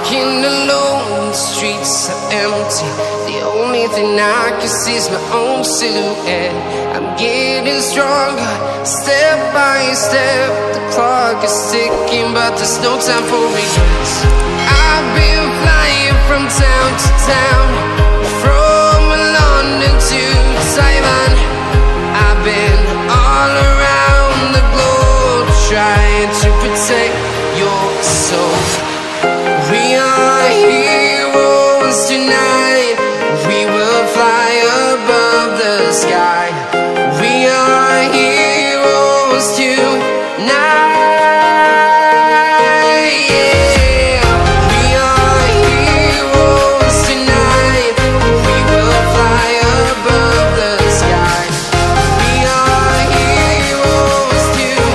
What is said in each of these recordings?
walking alone, the streets are empty. The only thing I can see is my own silhouette. I'm getting stronger, step by step. The clock is ticking, but there's no time for regrets. I've been flying from town to town, from London to Taiwan. I've been all around the globe, trying to protect your soul. We are heroes tonight. We will fly above the sky. We are heroes tonight. Yeah. We are heroes tonight. We will fly above the sky. We are heroes tonight.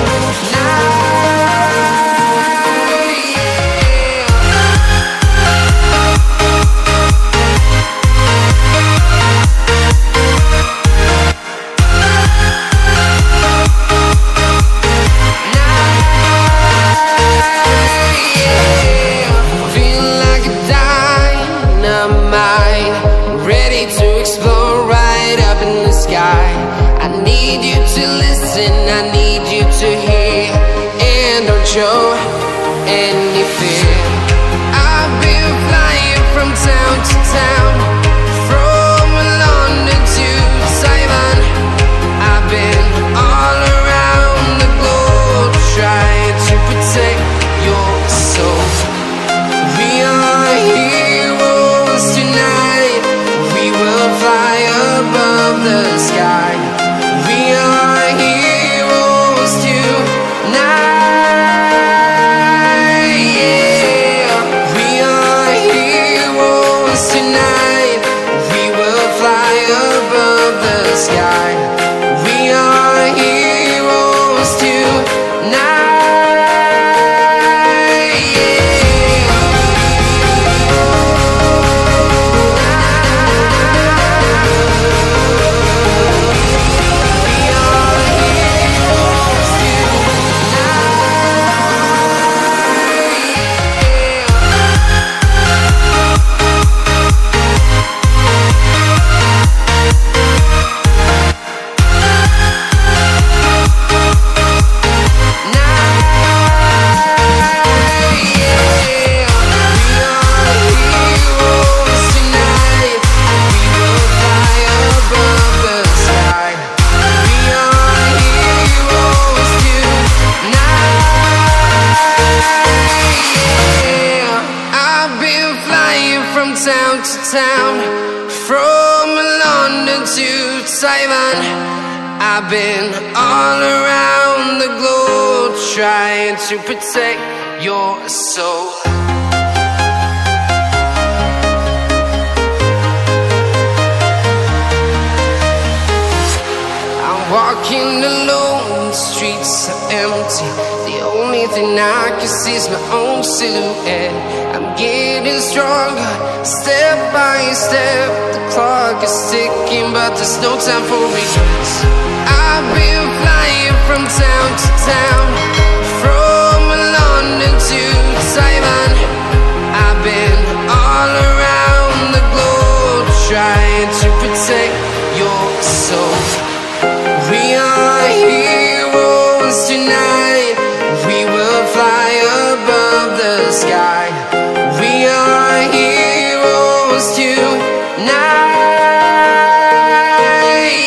Feel like a dynamite, ready to explode right up in the sky. I need you to listen, I need you to hear, and don't show any fear. I've been flying from town to town, from London to Taiwan. I've been all around the globe, trying to protect your soul. We are heroes tonight. We will fly above the sky. We are heroes tonight. Yeah. We are heroes tonight. We will fly above the sky. We are heroes tonight. Town to town, from London to Taiwan. I've been all around the globe, trying to protect your soul. I'm walking alone, the streets are empty. The only thing I can see is my own silhouette. I'm getting stronger, step by step. The clock is ticking, but there's no time for regrets. I've been flying from town to town, from London to Taiwan. I've been all around the globe, trying to protect your soul. We are heroes tonight. We will fly above the sky. We are heroes tonight.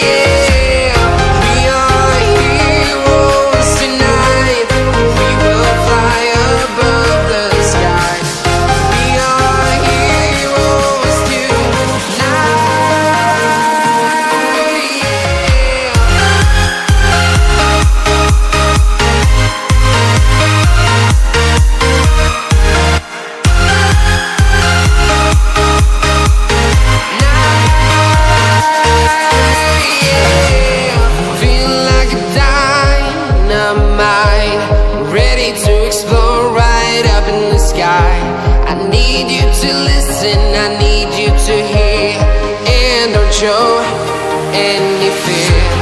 Yeah. We are heroes tonight. We will fly above the sky. We are heroes tonight. show any fear.